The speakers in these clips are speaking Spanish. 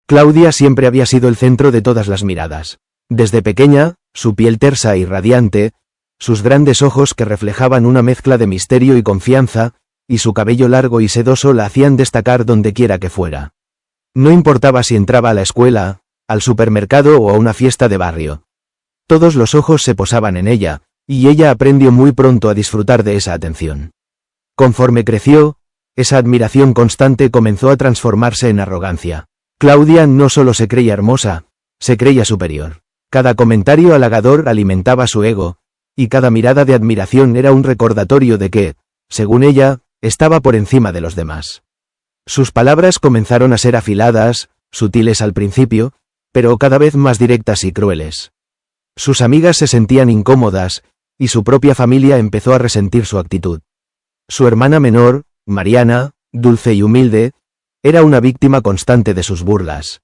Claudia siempre había sido el centro de todas las miradas. Desde pequeña, su piel tersa y radiante, sus grandes ojos que reflejaban una mezcla de misterio y confianza, y su cabello largo y sedoso la hacían destacar donde quiera que fuera. No importaba si entraba a la escuela, al supermercado o a una fiesta de barrio. Todos los ojos se posaban en ella, y ella aprendió muy pronto a disfrutar de esa atención. Conforme creció, esa admiración constante comenzó a transformarse en arrogancia. Claudia no solo se creía hermosa, se creía superior. Cada comentario halagador alimentaba su ego, y cada mirada de admiración era un recordatorio de que, según ella, estaba por encima de los demás. Sus palabras comenzaron a ser afiladas, sutiles al principio, pero cada vez más directas y crueles. Sus amigas se sentían incómodas, y su propia familia empezó a resentir su actitud. Su hermana menor, Mariana, dulce y humilde, era una víctima constante de sus burlas.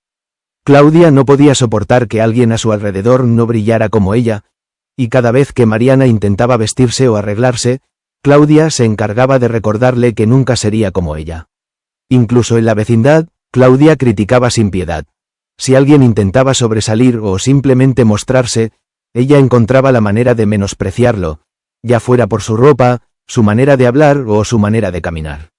Claudia no podía soportar que alguien a su alrededor no brillara como ella, y cada vez que Mariana intentaba vestirse o arreglarse, Claudia se encargaba de recordarle que nunca sería como ella. Incluso en la vecindad, Claudia criticaba sin piedad. Si alguien intentaba sobresalir o simplemente mostrarse, ella encontraba la manera de menospreciarlo, ya fuera por su ropa, su manera de hablar o su manera de caminar.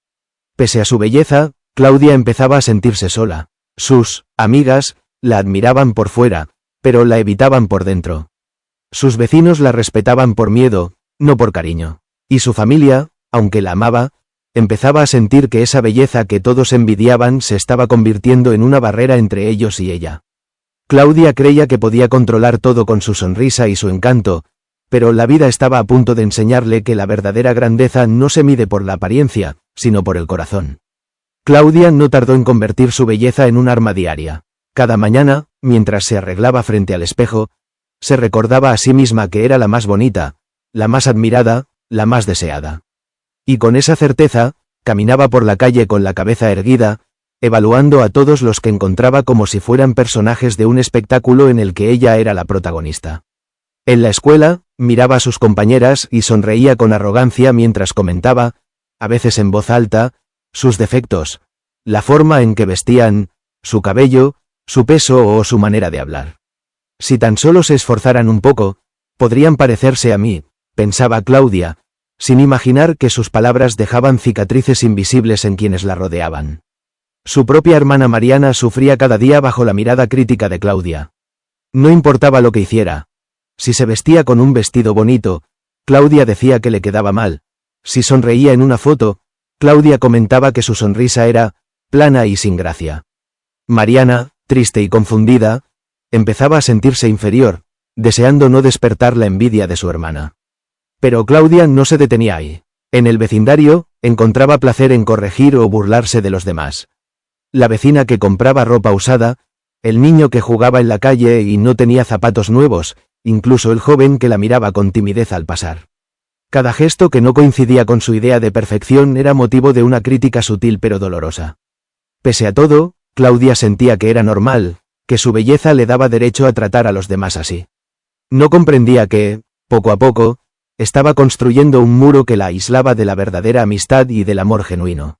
Pese a su belleza, Claudia empezaba a sentirse sola. Sus amigas la admiraban por fuera, pero la evitaban por dentro. Sus vecinos la respetaban por miedo, no por cariño. Y su familia, aunque la amaba, empezaba a sentir que esa belleza que todos envidiaban se estaba convirtiendo en una barrera entre ellos y ella. Claudia creía que podía controlar todo con su sonrisa y su encanto, pero la vida estaba a punto de enseñarle que la verdadera grandeza no se mide por la apariencia, sino por el corazón. Claudia no tardó en convertir su belleza en un arma diaria. Cada mañana, mientras se arreglaba frente al espejo, se recordaba a sí misma que era la más bonita, la más admirada, la más deseada. Y con esa certeza, caminaba por la calle con la cabeza erguida, evaluando a todos los que encontraba como si fueran personajes de un espectáculo en el que ella era la protagonista. En la escuela, miraba a sus compañeras y sonreía con arrogancia mientras comentaba, a veces en voz alta, sus defectos, la forma en que vestían, su cabello, su peso o su manera de hablar. Si tan solo se esforzaran un poco, podrían parecerse a mí, pensaba Claudia, sin imaginar que sus palabras dejaban cicatrices invisibles en quienes la rodeaban. Su propia hermana Mariana sufría cada día bajo la mirada crítica de Claudia. No importaba lo que hiciera. Si se vestía con un vestido bonito, Claudia decía que le quedaba mal. Si sonreía en una foto, Claudia comentaba que su sonrisa era plana y sin gracia. Mariana, triste y confundida, empezaba a sentirse inferior, deseando no despertar la envidia de su hermana. Pero Claudia no se detenía ahí. En el vecindario, encontraba placer en corregir o burlarse de los demás. La vecina que compraba ropa usada, el niño que jugaba en la calle y no tenía zapatos nuevos, incluso el joven que la miraba con timidez al pasar. Cada gesto que no coincidía con su idea de perfección era motivo de una crítica sutil pero dolorosa. Pese a todo, Claudia sentía que era normal, que su belleza le daba derecho a tratar a los demás así. No comprendía que, poco a poco, estaba construyendo un muro que la aislaba de la verdadera amistad y del amor genuino.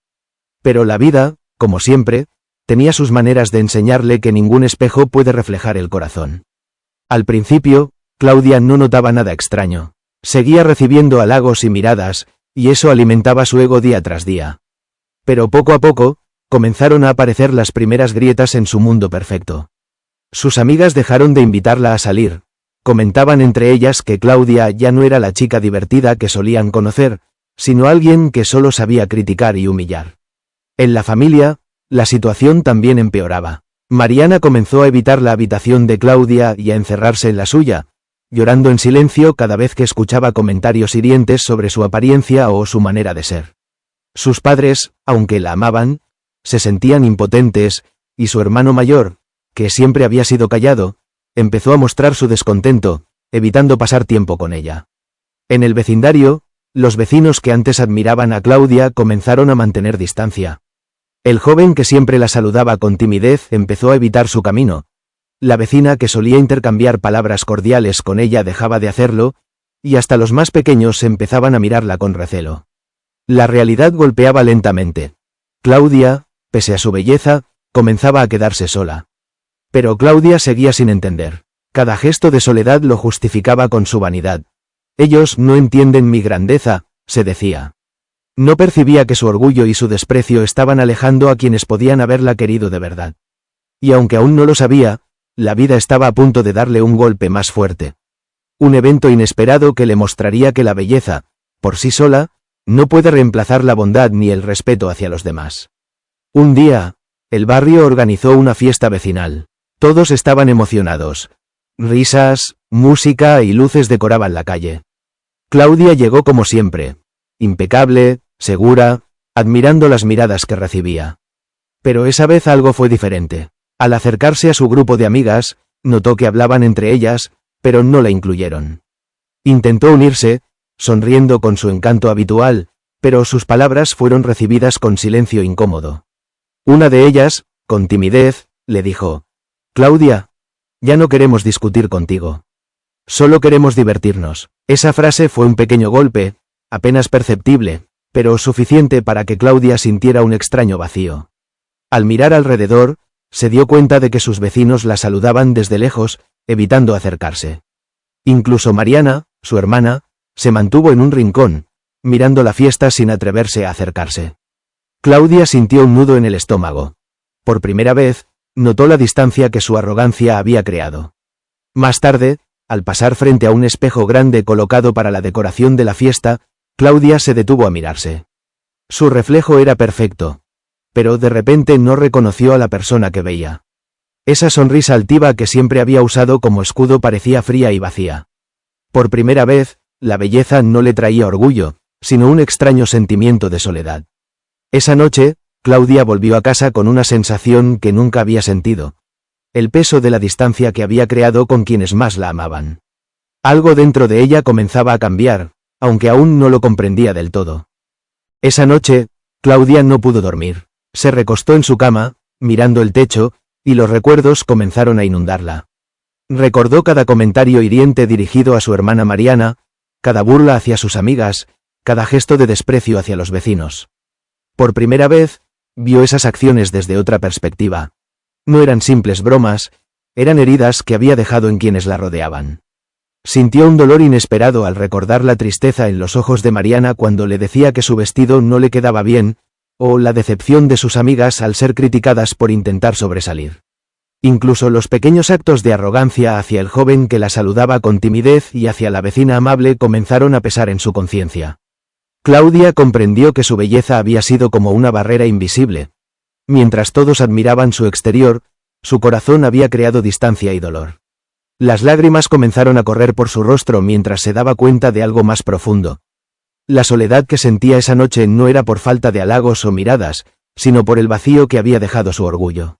Pero la vida, como siempre, tenía sus maneras de enseñarle que ningún espejo puede reflejar el corazón. Al principio, Claudia no notaba nada extraño. Seguía recibiendo halagos y miradas, y eso alimentaba su ego día tras día. Pero poco a poco, comenzaron a aparecer las primeras grietas en su mundo perfecto. Sus amigas dejaron de invitarla a salir. Comentaban entre ellas que Claudia ya no era la chica divertida que solían conocer, sino alguien que solo sabía criticar y humillar. En la familia, la situación también empeoraba. Mariana comenzó a evitar la habitación de Claudia y a encerrarse en la suya, llorando en silencio cada vez que escuchaba comentarios hirientes sobre su apariencia o su manera de ser. Sus padres, aunque la amaban, se sentían impotentes, y su hermano mayor, que siempre había sido callado, empezó a mostrar su descontento, evitando pasar tiempo con ella. En el vecindario, los vecinos que antes admiraban a Claudia comenzaron a mantener distancia. El joven que siempre la saludaba con timidez empezó a evitar su camino. La vecina que solía intercambiar palabras cordiales con ella dejaba de hacerlo, y hasta los más pequeños empezaban a mirarla con recelo. La realidad golpeaba lentamente. Claudia, pese a su belleza, comenzaba a quedarse sola. Pero Claudia seguía sin entender. Cada gesto de Soledad lo justificaba con su vanidad. Ellos no entienden mi grandeza, se decía. No percibía que su orgullo y su desprecio estaban alejando a quienes podían haberla querido de verdad. Y aunque aún no lo sabía, la vida estaba a punto de darle un golpe más fuerte. Un evento inesperado que le mostraría que la belleza, por sí sola, no puede reemplazar la bondad ni el respeto hacia los demás. Un día, el barrio organizó una fiesta vecinal. Todos estaban emocionados. Risas, música y luces decoraban la calle. Claudia llegó como siempre, impecable, segura, admirando las miradas que recibía. Pero esa vez algo fue diferente. Al acercarse a su grupo de amigas, notó que hablaban entre ellas, pero no la incluyeron. Intentó unirse, sonriendo con su encanto habitual, pero sus palabras fueron recibidas con silencio incómodo. Una de ellas, con timidez, le dijo: «Claudia, ya no queremos discutir contigo. Solo queremos divertirnos». Esa frase fue un pequeño golpe, apenas perceptible, pero suficiente para que Claudia sintiera un extraño vacío. Al mirar alrededor, se dio cuenta de que sus vecinos la saludaban desde lejos, evitando acercarse. Incluso Mariana, su hermana, se mantuvo en un rincón, mirando la fiesta sin atreverse a acercarse. Claudia sintió un nudo en el estómago. Por primera vez, notó la distancia que su arrogancia había creado. Más tarde, al pasar frente a un espejo grande colocado para la decoración de la fiesta, Claudia se detuvo a mirarse. Su reflejo era perfecto, pero de repente no reconoció a la persona que veía. Esa sonrisa altiva que siempre había usado como escudo parecía fría y vacía. Por primera vez, la belleza no le traía orgullo, sino un extraño sentimiento de soledad. Esa noche, Claudia volvió a casa con una sensación que nunca había sentido. El peso de la distancia que había creado con quienes más la amaban. Algo dentro de ella comenzaba a cambiar, aunque aún no lo comprendía del todo. Esa noche, Claudia no pudo dormir. Se recostó en su cama, mirando el techo, y los recuerdos comenzaron a inundarla. Recordó cada comentario hiriente dirigido a su hermana Mariana, cada burla hacia sus amigas, cada gesto de desprecio hacia los vecinos. Por primera vez, vio esas acciones desde otra perspectiva. No eran simples bromas, eran heridas que había dejado en quienes la rodeaban. Sintió un dolor inesperado al recordar la tristeza en los ojos de Mariana cuando le decía que su vestido no le quedaba bien, o la decepción de sus amigas al ser criticadas por intentar sobresalir. Incluso los pequeños actos de arrogancia hacia el joven que la saludaba con timidez y hacia la vecina amable comenzaron a pesar en su conciencia. Claudia comprendió que su belleza había sido como una barrera invisible. Mientras todos admiraban su exterior, su corazón había creado distancia y dolor. Las lágrimas comenzaron a correr por su rostro mientras se daba cuenta de algo más profundo. La soledad que sentía esa noche no era por falta de halagos o miradas, sino por el vacío que había dejado su orgullo.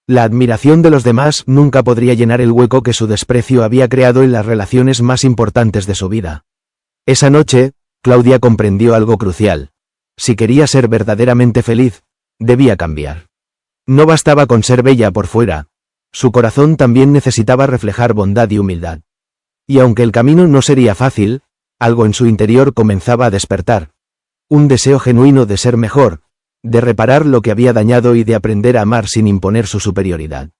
La admiración de los demás nunca podría llenar el hueco que su desprecio había creado en las relaciones más importantes de su vida. Esa noche, Claudia comprendió algo crucial. Si quería ser verdaderamente feliz, debía cambiar. No bastaba con ser bella por fuera, su corazón también necesitaba reflejar bondad y humildad. Y aunque el camino no sería fácil, algo en su interior comenzaba a despertar. Un deseo genuino de ser mejor, de reparar lo que había dañado y de aprender a amar sin imponer su superioridad.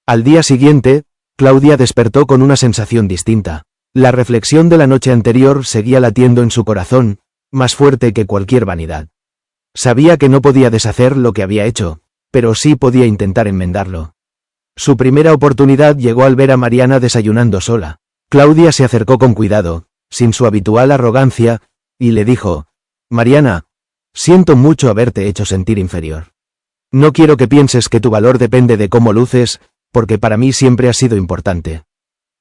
Al día siguiente, Claudia despertó con una sensación distinta. La reflexión de la noche anterior seguía latiendo en su corazón, más fuerte que cualquier vanidad. Sabía que no podía deshacer lo que había hecho, pero sí podía intentar enmendarlo. Su primera oportunidad llegó al ver a Mariana desayunando sola. Claudia se acercó con cuidado, sin su habitual arrogancia, y le dijo: «Mariana, siento mucho haberte hecho sentir inferior. No quiero que pienses que tu valor depende de cómo luces, porque para mí siempre has sido importante».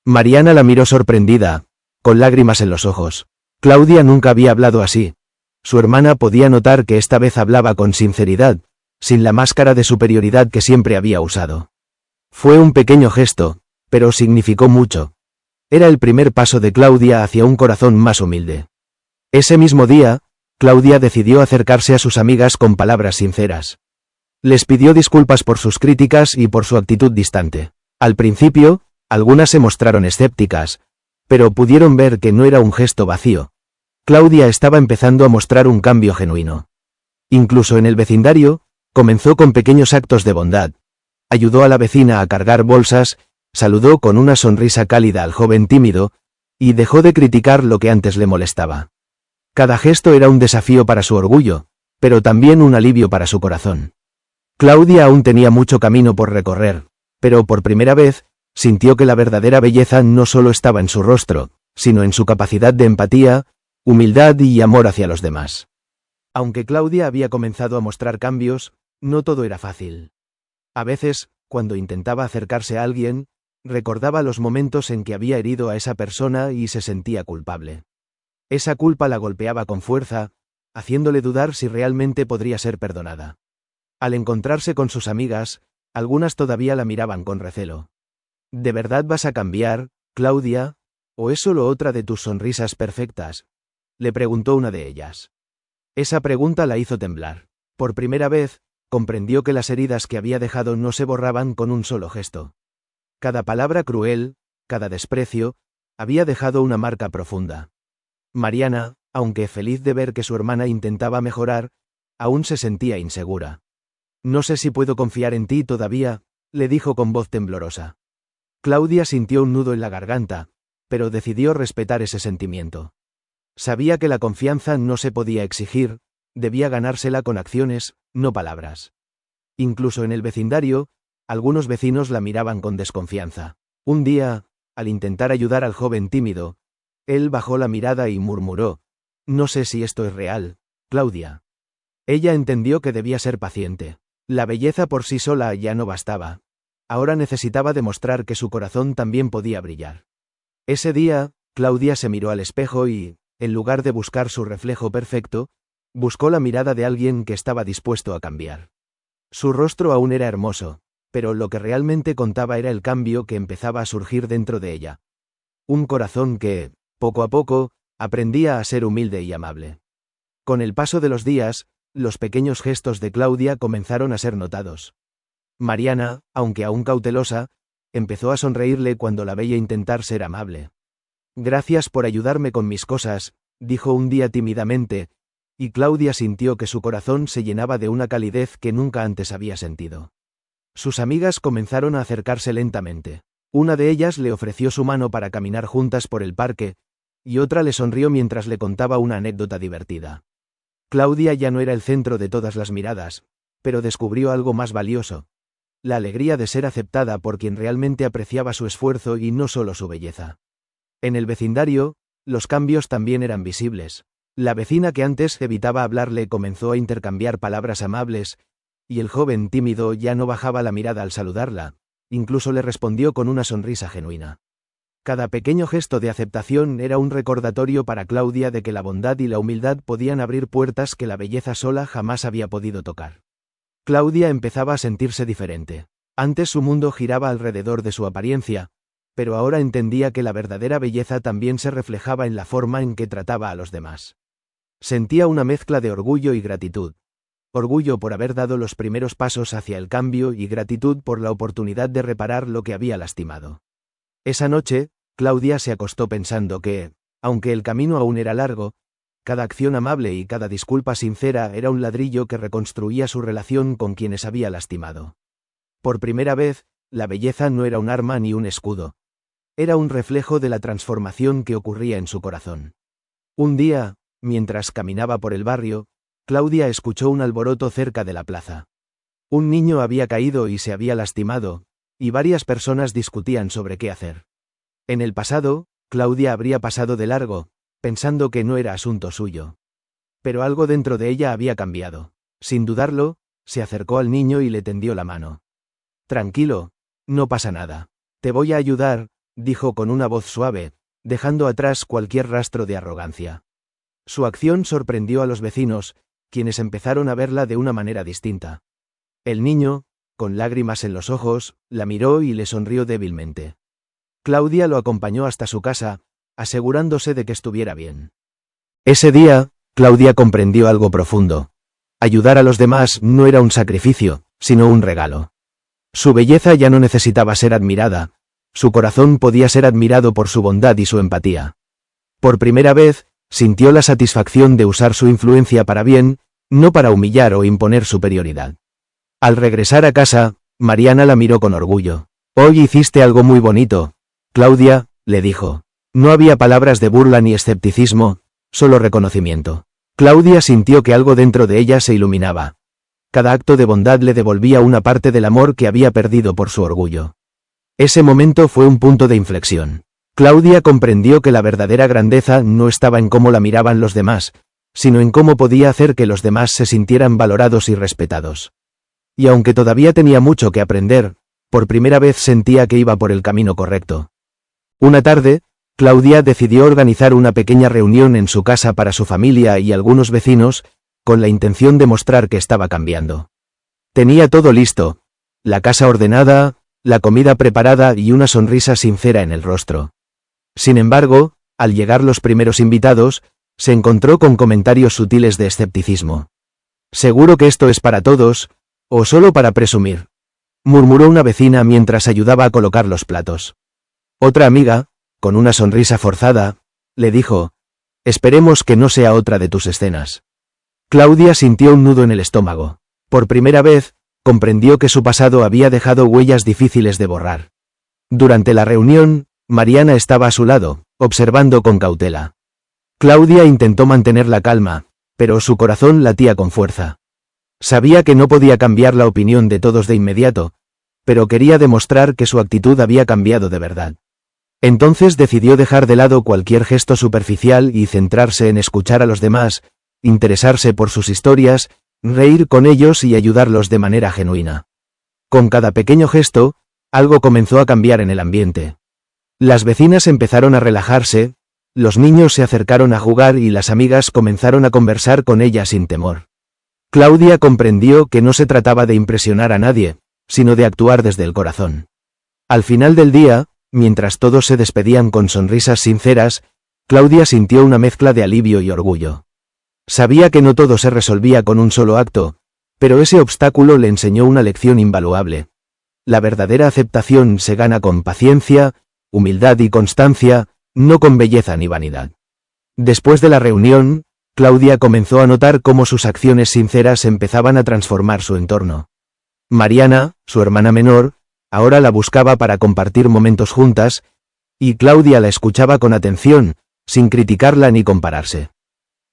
Mariana la miró sorprendida, con lágrimas en los ojos. Claudia nunca había hablado así. Su hermana podía notar que esta vez hablaba con sinceridad, sin la máscara de superioridad que siempre había usado. Fue un pequeño gesto, pero significó mucho. Era el primer paso de Claudia hacia un corazón más humilde. Ese mismo día, Claudia decidió acercarse a sus amigas con palabras sinceras. Les pidió disculpas por sus críticas y por su actitud distante. Al principio, algunas se mostraron escépticas, pero pudieron ver que no era un gesto vacío. Claudia estaba empezando a mostrar un cambio genuino. Incluso en el vecindario, comenzó con pequeños actos de bondad. ayudó a la vecina a cargar bolsas, saludó con una sonrisa cálida al joven tímido, y dejó de criticar lo que antes le molestaba. Cada gesto era un desafío para su orgullo, pero también un alivio para su corazón. Claudia aún tenía mucho camino por recorrer, pero por primera vez, sintió que la verdadera belleza no solo estaba en su rostro, sino en su capacidad de empatía, humildad y amor hacia los demás. Aunque Claudia había comenzado a mostrar cambios, no todo era fácil. A veces, cuando intentaba acercarse a alguien, recordaba los momentos en que había herido a esa persona y se sentía culpable. Esa culpa la golpeaba con fuerza, haciéndole dudar si realmente podría ser perdonada. Al encontrarse con sus amigas, algunas todavía la miraban con recelo. ¿De verdad vas a cambiar, Claudia? ¿O es solo otra de tus sonrisas perfectas?, le preguntó una de ellas. Esa pregunta la hizo temblar. Por primera vez, comprendió que las heridas que había dejado no se borraban con un solo gesto. Cada palabra cruel, cada desprecio, había dejado una marca profunda. Mariana, aunque feliz de ver que su hermana intentaba mejorar, aún se sentía insegura. No sé si puedo confiar en ti todavía, le dijo con voz temblorosa. Claudia sintió un nudo en la garganta, pero decidió respetar ese sentimiento. Sabía que la confianza no se podía exigir, debía ganársela con acciones, no palabras. Incluso en el vecindario, algunos vecinos la miraban con desconfianza. Un día, al intentar ayudar al joven tímido, él bajó la mirada y murmuró: «No sé si esto es real, Claudia». Ella entendió que debía ser paciente. La belleza por sí sola ya no bastaba. Ahora necesitaba demostrar que su corazón también podía brillar. Ese día, Claudia se miró al espejo y, en lugar de buscar su reflejo perfecto, buscó la mirada de alguien que estaba dispuesto a cambiar. Su rostro aún era hermoso, pero lo que realmente contaba era el cambio que empezaba a surgir dentro de ella. Un corazón que, poco a poco, aprendía a ser humilde y amable. Con el paso de los días, los pequeños gestos de Claudia comenzaron a ser notados. Mariana, aunque aún cautelosa, empezó a sonreírle cuando la veía intentar ser amable. «Gracias por ayudarme con mis cosas», dijo un día tímidamente, y Claudia sintió que su corazón se llenaba de una calidez que nunca antes había sentido. Sus amigas comenzaron a acercarse lentamente. Una de ellas le ofreció su mano para caminar juntas por el parque, y otra le sonrió mientras le contaba una anécdota divertida. Claudia ya no era el centro de todas las miradas, pero descubrió algo más valioso: la alegría de ser aceptada por quien realmente apreciaba su esfuerzo y no solo su belleza. En el vecindario, los cambios también eran visibles. La vecina que antes evitaba hablarle comenzó a intercambiar palabras amables, y el joven tímido ya no bajaba la mirada al saludarla, incluso le respondió con una sonrisa genuina. Cada pequeño gesto de aceptación era un recordatorio para Claudia de que la bondad y la humildad podían abrir puertas que la belleza sola jamás había podido tocar. Claudia empezaba a sentirse diferente. Antes su mundo giraba alrededor de su apariencia, pero ahora entendía que la verdadera belleza también se reflejaba en la forma en que trataba a los demás. Sentía una mezcla de orgullo y gratitud. Orgullo por haber dado los primeros pasos hacia el cambio y gratitud por la oportunidad de reparar lo que había lastimado. Esa noche, Claudia se acostó pensando que, aunque el camino aún era largo, cada acción amable y cada disculpa sincera era un ladrillo que reconstruía su relación con quienes había lastimado. Por primera vez, la belleza no era un arma ni un escudo. Era un reflejo de la transformación que ocurría en su corazón. Un día, mientras caminaba por el barrio, Claudia escuchó un alboroto cerca de la plaza. Un niño había caído y se había lastimado, y varias personas discutían sobre qué hacer. En el pasado, Claudia habría pasado de largo, pensando que no era asunto suyo. Pero algo dentro de ella había cambiado. Sin dudarlo, se acercó al niño y le tendió la mano. «Tranquilo, no pasa nada. Te voy a ayudar», dijo con una voz suave, dejando atrás cualquier rastro de arrogancia. Su acción sorprendió a los vecinos, quienes empezaron a verla de una manera distinta. El niño, con lágrimas en los ojos, la miró y le sonrió débilmente. Claudia lo acompañó hasta su casa, asegurándose de que estuviera bien. Ese día, Claudia comprendió algo profundo. Ayudar a los demás no era un sacrificio, sino un regalo. Su belleza ya no necesitaba ser admirada, su corazón podía ser admirado por su bondad y su empatía. Por primera vez, sintió la satisfacción de usar su influencia para bien, no para humillar o imponer superioridad. Al regresar a casa, Mariana la miró con orgullo. Hoy hiciste algo muy bonito, Claudia, le dijo. No había palabras de burla ni escepticismo, solo reconocimiento. Claudia sintió que algo dentro de ella se iluminaba. Cada acto de bondad le devolvía una parte del amor que había perdido por su orgullo. Ese momento fue un punto de inflexión. Claudia comprendió que la verdadera grandeza no estaba en cómo la miraban los demás, sino en cómo podía hacer que los demás se sintieran valorados y respetados. Y aunque todavía tenía mucho que aprender, por primera vez sentía que iba por el camino correcto. Una tarde, Claudia decidió organizar una pequeña reunión en su casa para su familia y algunos vecinos, con la intención de mostrar que estaba cambiando. Tenía todo listo, la casa ordenada, la comida preparada y una sonrisa sincera en el rostro. Sin embargo, al llegar los primeros invitados, se encontró con comentarios sutiles de escepticismo. «¿Seguro que esto es para todos, o solo para presumir?», murmuró una vecina mientras ayudaba a colocar los platos. Otra amiga, con una sonrisa forzada, le dijo: «Esperemos que no sea otra de tus escenas». Claudia sintió un nudo en el estómago. Por primera vez, comprendió que su pasado había dejado huellas difíciles de borrar. Durante la reunión, Mariana estaba a su lado, observando con cautela. Claudia intentó mantener la calma, pero su corazón latía con fuerza. Sabía que no podía cambiar la opinión de todos de inmediato, pero quería demostrar que su actitud había cambiado de verdad. Entonces decidió dejar de lado cualquier gesto superficial y centrarse en escuchar a los demás, interesarse por sus historias, reír con ellos y ayudarlos de manera genuina. Con cada pequeño gesto, algo comenzó a cambiar en el ambiente. Las vecinas empezaron a relajarse, los niños se acercaron a jugar y las amigas comenzaron a conversar con ella sin temor. Claudia comprendió que no se trataba de impresionar a nadie, sino de actuar desde el corazón. Al final del día, mientras todos se despedían con sonrisas sinceras, Claudia sintió una mezcla de alivio y orgullo. Sabía que no todo se resolvía con un solo acto, pero ese obstáculo le enseñó una lección invaluable. La verdadera aceptación se gana con paciencia, humildad y constancia, no con belleza ni vanidad. Después de la reunión, Claudia comenzó a notar cómo sus acciones sinceras empezaban a transformar su entorno. Mariana, su hermana menor, ahora la buscaba para compartir momentos juntas, y Claudia la escuchaba con atención, sin criticarla ni compararse.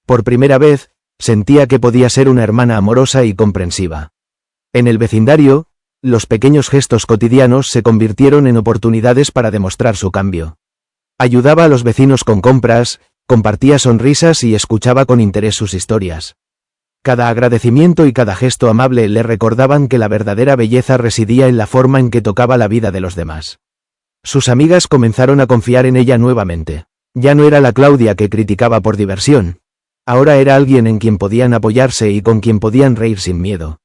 Por primera vez, sentía que podía ser una hermana amorosa y comprensiva. En el vecindario, los pequeños gestos cotidianos se convirtieron en oportunidades para demostrar su cambio. Ayudaba a los vecinos con compras, compartía sonrisas y escuchaba con interés sus historias. Cada agradecimiento y cada gesto amable le recordaban que la verdadera belleza residía en la forma en que tocaba la vida de los demás. Sus amigas comenzaron a confiar en ella nuevamente. Ya no era la Claudia que criticaba por diversión. Ahora era alguien en quien podían apoyarse y con quien podían reír sin miedo.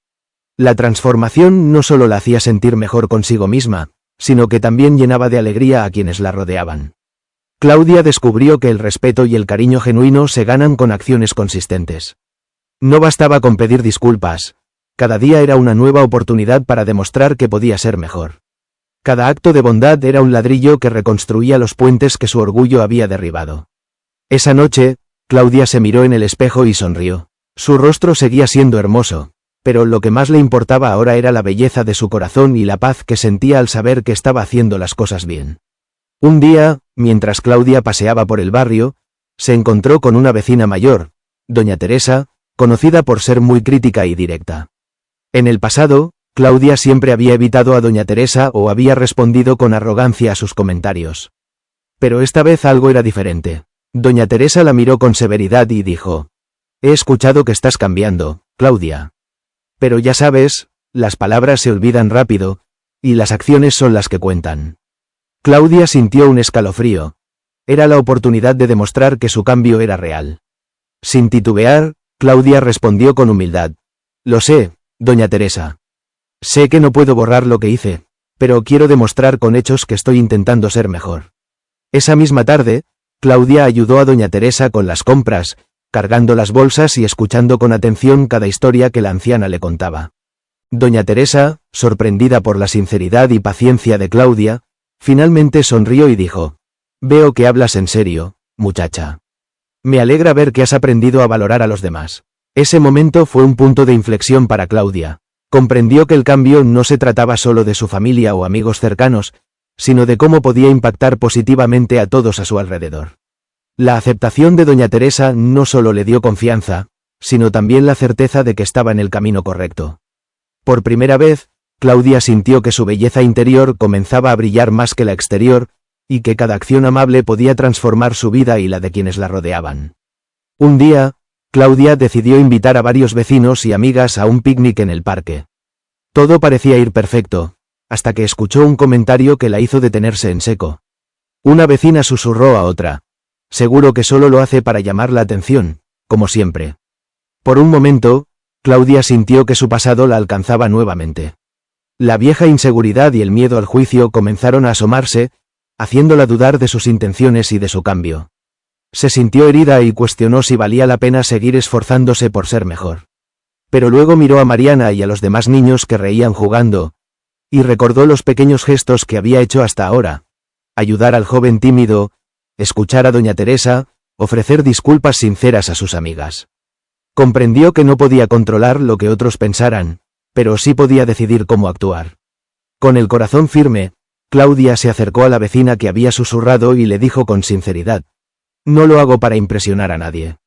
La transformación no solo la hacía sentir mejor consigo misma, sino que también llenaba de alegría a quienes la rodeaban. Claudia descubrió que el respeto y el cariño genuino se ganan con acciones consistentes. No bastaba con pedir disculpas, cada día era una nueva oportunidad para demostrar que podía ser mejor. Cada acto de bondad era un ladrillo que reconstruía los puentes que su orgullo había derribado. Esa noche, Claudia se miró en el espejo y sonrió. Su rostro seguía siendo hermoso, pero lo que más le importaba ahora era la belleza de su corazón y la paz que sentía al saber que estaba haciendo las cosas bien. Un día, mientras Claudia paseaba por el barrio, se encontró con una vecina mayor, doña Teresa, conocida por ser muy crítica y directa. En el pasado, Claudia siempre había evitado a doña Teresa o había respondido con arrogancia a sus comentarios. Pero esta vez algo era diferente. Doña Teresa la miró con severidad y dijo: «He escuchado que estás cambiando, Claudia. Pero ya sabes, las palabras se olvidan rápido, y las acciones son las que cuentan». Claudia sintió un escalofrío. Era la oportunidad de demostrar que su cambio era real. Sin titubear, Claudia respondió con humildad: «Lo sé, doña Teresa. Sé que no puedo borrar lo que hice, pero quiero demostrar con hechos que estoy intentando ser mejor». Esa misma tarde, Claudia ayudó a doña Teresa con las compras, cargando las bolsas y escuchando con atención cada historia que la anciana le contaba. Doña Teresa, sorprendida por la sinceridad y paciencia de Claudia, finalmente sonrió y dijo: «Veo que hablas en serio, muchacha. Me alegra ver que has aprendido a valorar a los demás». Ese momento fue un punto de inflexión para Claudia. Comprendió que el cambio no se trataba solo de su familia o amigos cercanos, sino de cómo podía impactar positivamente a todos a su alrededor. La aceptación de doña Teresa no solo le dio confianza, sino también la certeza de que estaba en el camino correcto. Por primera vez, Claudia sintió que su belleza interior comenzaba a brillar más que la exterior, y que cada acción amable podía transformar su vida y la de quienes la rodeaban. Un día, Claudia decidió invitar a varios vecinos y amigas a un picnic en el parque. Todo parecía ir perfecto, hasta que escuchó un comentario que la hizo detenerse en seco. Una vecina susurró a otra: «Seguro que solo lo hace para llamar la atención, como siempre». Por un momento, Claudia sintió que su pasado la alcanzaba nuevamente. La vieja inseguridad y el miedo al juicio comenzaron a asomarse, haciéndola dudar de sus intenciones y de su cambio. Se sintió herida y cuestionó si valía la pena seguir esforzándose por ser mejor. Pero luego miró a Mariana y a los demás niños que reían jugando, y recordó los pequeños gestos que había hecho hasta ahora: ayudar al joven tímido, escuchar a doña Teresa, ofrecer disculpas sinceras a sus amigas. Comprendió que no podía controlar lo que otros pensaran, pero sí podía decidir cómo actuar. Con el corazón firme, Claudia se acercó a la vecina que había susurrado y le dijo con sinceridad: «No lo hago para impresionar a nadie.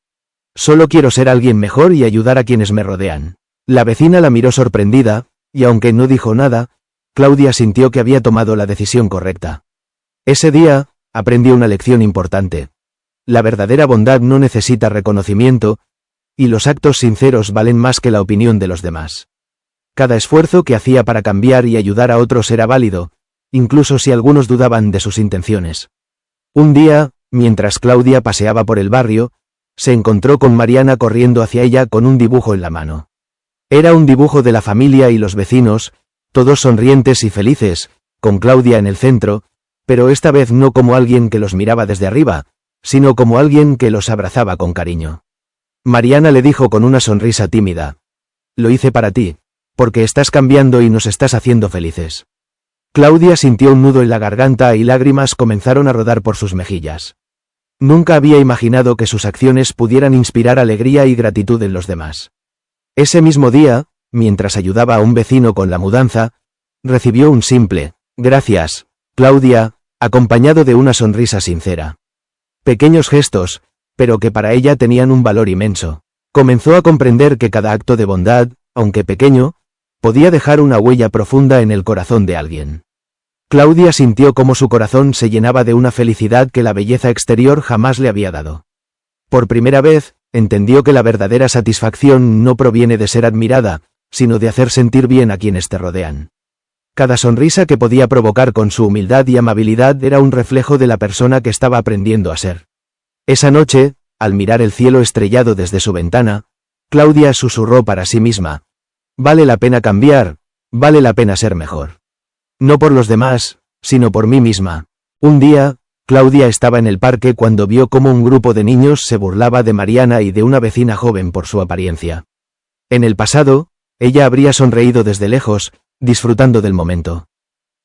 Solo quiero ser alguien mejor y ayudar a quienes me rodean». La vecina la miró sorprendida, y aunque no dijo nada, Claudia sintió que había tomado la decisión correcta. Ese día, aprendió una lección importante. La verdadera bondad no necesita reconocimiento, y los actos sinceros valen más que la opinión de los demás. Cada esfuerzo que hacía para cambiar y ayudar a otros era válido, incluso si algunos dudaban de sus intenciones. Un día, mientras Claudia paseaba por el barrio, se encontró con Mariana corriendo hacia ella con un dibujo en la mano. Era un dibujo de la familia y los vecinos, todos sonrientes y felices, con Claudia en el centro, pero esta vez no como alguien que los miraba desde arriba, sino como alguien que los abrazaba con cariño. Mariana le dijo con una sonrisa tímida: «Lo hice para ti, porque estás cambiando y nos estás haciendo felices». Claudia sintió un nudo en la garganta y lágrimas comenzaron a rodar por sus mejillas. Nunca había imaginado que sus acciones pudieran inspirar alegría y gratitud en los demás. Ese mismo día, mientras ayudaba a un vecino con la mudanza, recibió un simple «Gracias, Claudia», acompañado de una sonrisa sincera. Pequeños gestos, pero que para ella tenían un valor inmenso. Comenzó a comprender que cada acto de bondad, aunque pequeño, podía dejar una huella profunda en el corazón de alguien. Claudia sintió cómo su corazón se llenaba de una felicidad que la belleza exterior jamás le había dado. Por primera vez, entendió que la verdadera satisfacción no proviene de ser admirada, sino de hacer sentir bien a quienes te rodean. Cada sonrisa que podía provocar con su humildad y amabilidad era un reflejo de la persona que estaba aprendiendo a ser. Esa noche, al mirar el cielo estrellado desde su ventana, Claudia susurró para sí misma: «Vale la pena cambiar, vale la pena ser mejor. No por los demás, sino por mí misma». Un día, Claudia estaba en el parque cuando vio cómo un grupo de niños se burlaba de Mariana y de una vecina joven por su apariencia. En el pasado, ella habría sonreído desde lejos, disfrutando del momento.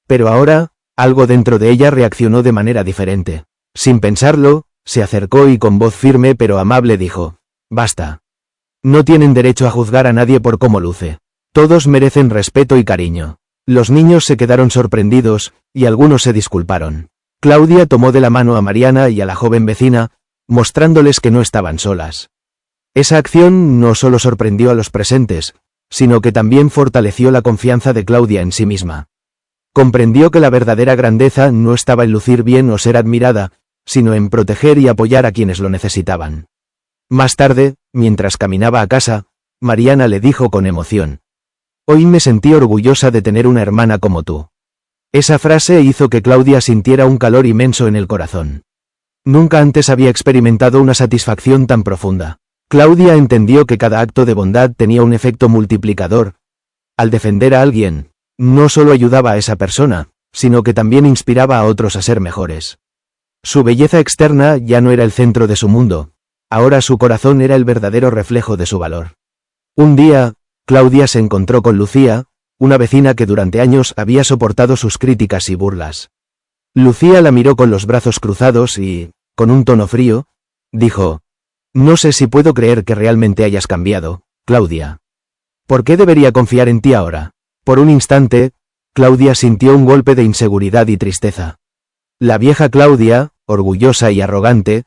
Pero ahora, algo dentro de ella reaccionó de manera diferente. Sin pensarlo, se acercó y con voz firme pero amable dijo: «Basta. No tienen derecho a juzgar a nadie por cómo luce. Todos merecen respeto y cariño». Los niños se quedaron sorprendidos, y algunos se disculparon. Claudia tomó de la mano a Mariana y a la joven vecina, mostrándoles que no estaban solas. Esa acción no solo sorprendió a los presentes, sino que también fortaleció la confianza de Claudia en sí misma. Comprendió que la verdadera grandeza no estaba en lucir bien o ser admirada, sino en proteger y apoyar a quienes lo necesitaban. Más tarde, mientras caminaba a casa, Mariana le dijo con emoción: «Hoy me sentí orgullosa de tener una hermana como tú». Esa frase hizo que Claudia sintiera un calor inmenso en el corazón. Nunca antes había experimentado una satisfacción tan profunda. Claudia entendió que cada acto de bondad tenía un efecto multiplicador. Al defender a alguien, no solo ayudaba a esa persona, sino que también inspiraba a otros a ser mejores. Su belleza externa ya no era el centro de su mundo, ahora su corazón era el verdadero reflejo de su valor. Un día, Claudia se encontró con Lucía, una vecina que durante años había soportado sus críticas y burlas. Lucía la miró con los brazos cruzados y, con un tono frío, dijo: «No sé si puedo creer que realmente hayas cambiado, Claudia». ¿Por qué debería confiar en ti ahora? Por un instante, Claudia sintió un golpe de inseguridad y tristeza. La vieja Claudia, orgullosa y arrogante,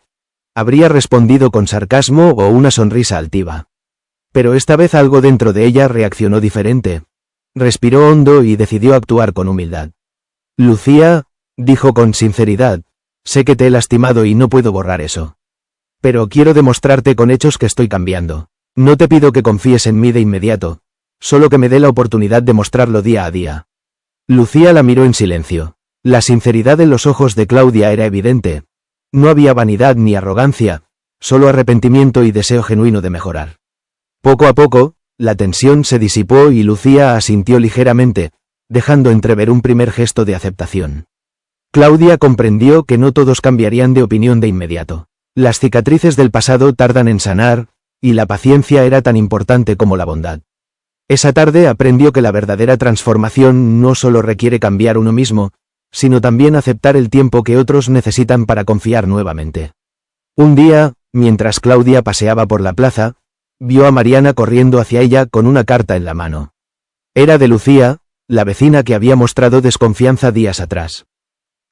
habría respondido con sarcasmo o una sonrisa altiva. Pero esta vez algo dentro de ella reaccionó diferente. Respiró hondo y decidió actuar con humildad. Lucía, dijo con sinceridad, sé que te he lastimado y no puedo borrar eso. Pero quiero demostrarte con hechos que estoy cambiando. No te pido que confíes en mí de inmediato, solo que me dé la oportunidad de mostrarlo día a día. Lucía la miró en silencio. La sinceridad en los ojos de Claudia era evidente. No había vanidad ni arrogancia, solo arrepentimiento y deseo genuino de mejorar. Poco a poco, la tensión se disipó y Lucía asintió ligeramente, dejando entrever un primer gesto de aceptación. Claudia comprendió que no todos cambiarían de opinión de inmediato. Las cicatrices del pasado tardan en sanar, y la paciencia era tan importante como la bondad. Esa tarde aprendió que la verdadera transformación no solo requiere cambiar uno mismo, sino también aceptar el tiempo que otros necesitan para confiar nuevamente. Un día, mientras Claudia paseaba por la plaza, vio a Mariana corriendo hacia ella con una carta en la mano. Era de Lucía, la vecina que había mostrado desconfianza días atrás.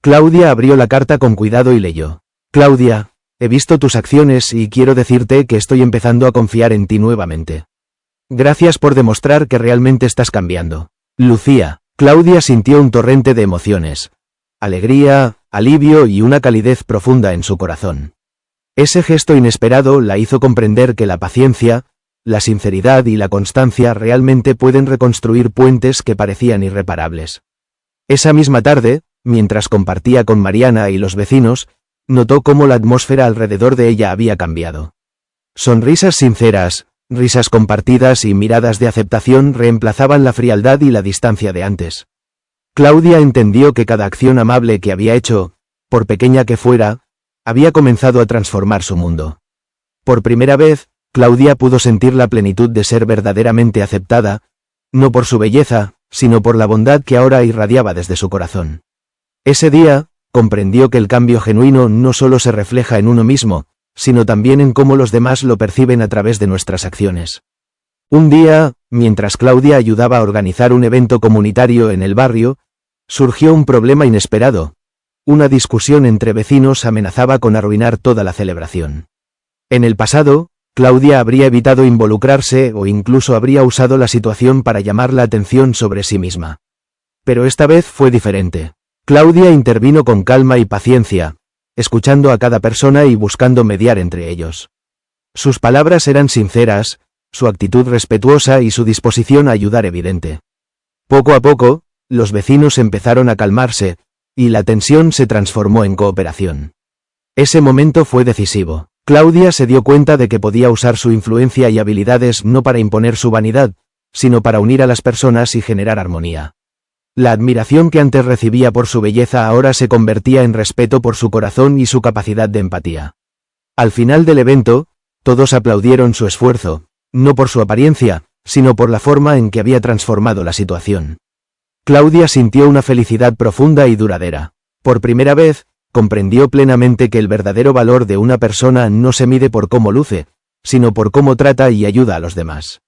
Claudia abrió la carta con cuidado y leyó. Claudia, he visto tus acciones y quiero decirte que estoy empezando a confiar en ti nuevamente. Gracias por demostrar que realmente estás cambiando. Lucía. Claudia sintió un torrente de emociones. Alegría, alivio y una calidez profunda en su corazón. Ese gesto inesperado la hizo comprender que la paciencia, la sinceridad y la constancia realmente pueden reconstruir puentes que parecían irreparables. Esa misma tarde, mientras compartía con Mariana y los vecinos, notó cómo la atmósfera alrededor de ella había cambiado. Sonrisas sinceras, risas compartidas y miradas de aceptación reemplazaban la frialdad y la distancia de antes. Claudia entendió que cada acción amable que había hecho, por pequeña que fuera, había comenzado a transformar su mundo. Por primera vez, Claudia pudo sentir la plenitud de ser verdaderamente aceptada, no por su belleza, sino por la bondad que ahora irradiaba desde su corazón. Ese día, comprendió que el cambio genuino no solo se refleja en uno mismo, sino también en cómo los demás lo perciben a través de nuestras acciones. Un día, mientras Claudia ayudaba a organizar un evento comunitario en el barrio, surgió un problema inesperado. Una discusión entre vecinos amenazaba con arruinar toda la celebración. En el pasado, Claudia habría evitado involucrarse o incluso habría usado la situación para llamar la atención sobre sí misma. Pero esta vez fue diferente. Claudia intervino con calma y paciencia, escuchando a cada persona y buscando mediar entre ellos. Sus palabras eran sinceras, su actitud respetuosa y su disposición a ayudar evidente. Poco a poco, los vecinos empezaron a calmarse, y la tensión se transformó en cooperación. Ese momento fue decisivo. Claudia se dio cuenta de que podía usar su influencia y habilidades no para imponer su vanidad, sino para unir a las personas y generar armonía. La admiración que antes recibía por su belleza ahora se convertía en respeto por su corazón y su capacidad de empatía. Al final del evento, todos aplaudieron su esfuerzo, no por su apariencia, sino por la forma en que había transformado la situación. Claudia sintió una felicidad profunda y duradera. Por primera vez, comprendió plenamente que el verdadero valor de una persona no se mide por cómo luce, sino por cómo trata y ayuda a los demás.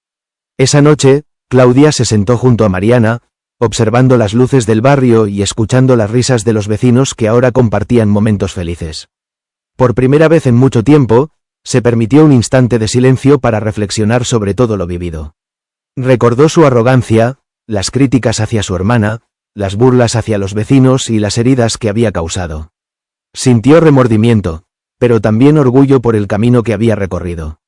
Esa noche, Claudia se sentó junto a Mariana, observando las luces del barrio y escuchando las risas de los vecinos que ahora compartían momentos felices. Por primera vez en mucho tiempo, se permitió un instante de silencio para reflexionar sobre todo lo vivido. Recordó su arrogancia, las críticas hacia su hermana, las burlas hacia los vecinos y las heridas que había causado. Sintió remordimiento, pero también orgullo por el camino que había recorrido.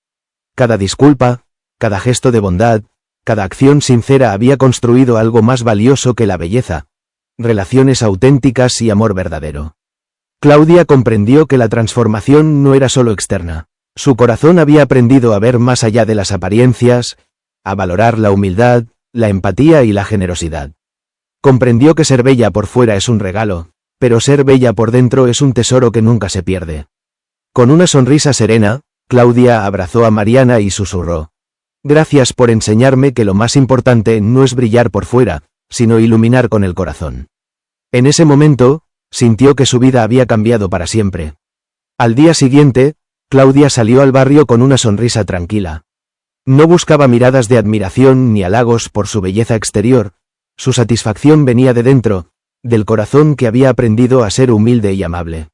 Cada disculpa, cada gesto de bondad, cada acción sincera había construido algo más valioso que la belleza, relaciones auténticas y amor verdadero. Claudia comprendió que la transformación no era solo externa. Su corazón había aprendido a ver más allá de las apariencias, a valorar la humildad, la empatía y la generosidad. Comprendió que ser bella por fuera es un regalo, pero ser bella por dentro es un tesoro que nunca se pierde. Con una sonrisa serena, Claudia abrazó a Mariana y susurró: «Gracias por enseñarme que lo más importante no es brillar por fuera, sino iluminar con el corazón». En ese momento, sintió que su vida había cambiado para siempre. Al día siguiente, Claudia salió al barrio con una sonrisa tranquila. No buscaba miradas de admiración ni halagos por su belleza exterior, su satisfacción venía de dentro, del corazón que había aprendido a ser humilde y amable.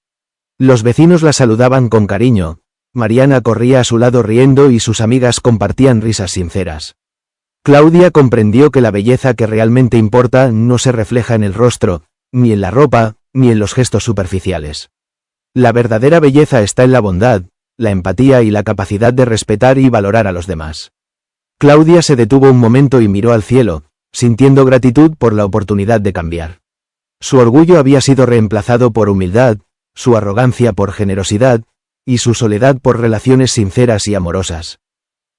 Los vecinos la saludaban con cariño, Mariana corría a su lado riendo y sus amigas compartían risas sinceras. Claudia comprendió que la belleza que realmente importa no se refleja en el rostro, ni en la ropa, ni en los gestos superficiales. La verdadera belleza está en la bondad, la empatía y la capacidad de respetar y valorar a los demás. Claudia se detuvo un momento y miró al cielo, sintiendo gratitud por la oportunidad de cambiar. Su orgullo había sido reemplazado por humildad, su arrogancia por generosidad, y su soledad por relaciones sinceras y amorosas.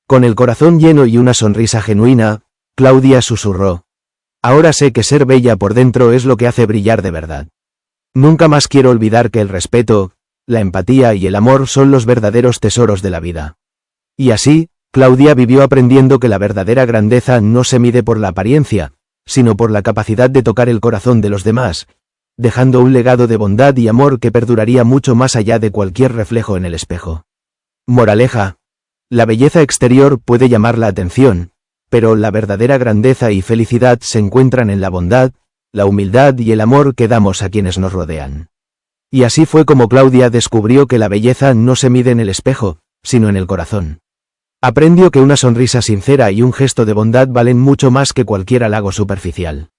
Con el corazón lleno y una sonrisa genuina, Claudia susurró: «Ahora sé que ser bella por dentro es lo que hace brillar de verdad. Nunca más quiero olvidar que el respeto, la empatía y el amor son los verdaderos tesoros de la vida». Y así, Claudia vivió aprendiendo que la verdadera grandeza no se mide por la apariencia, sino por la capacidad de tocar el corazón de los demás, dejando un legado de bondad y amor que perduraría mucho más allá de cualquier reflejo en el espejo. Moraleja: la belleza exterior puede llamar la atención, pero la verdadera grandeza y felicidad se encuentran en la bondad, la humildad y el amor que damos a quienes nos rodean. Y así fue como Claudia descubrió que la belleza no se mide en el espejo, sino en el corazón. Aprendió que una sonrisa sincera y un gesto de bondad valen mucho más que cualquier halago superficial.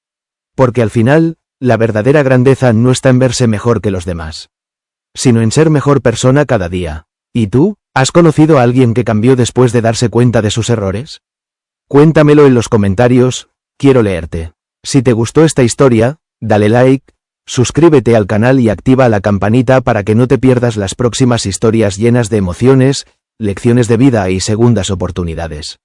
Porque al final, la verdadera grandeza no está en verse mejor que los demás, sino en ser mejor persona cada día. ¿Y tú? ¿Has conocido a alguien que cambió después de darse cuenta de sus errores? Cuéntamelo en los comentarios, quiero leerte. Si te gustó esta historia, dale like, suscríbete al canal y activa la campanita para que no te pierdas las próximas historias llenas de emociones, lecciones de vida y segundas oportunidades.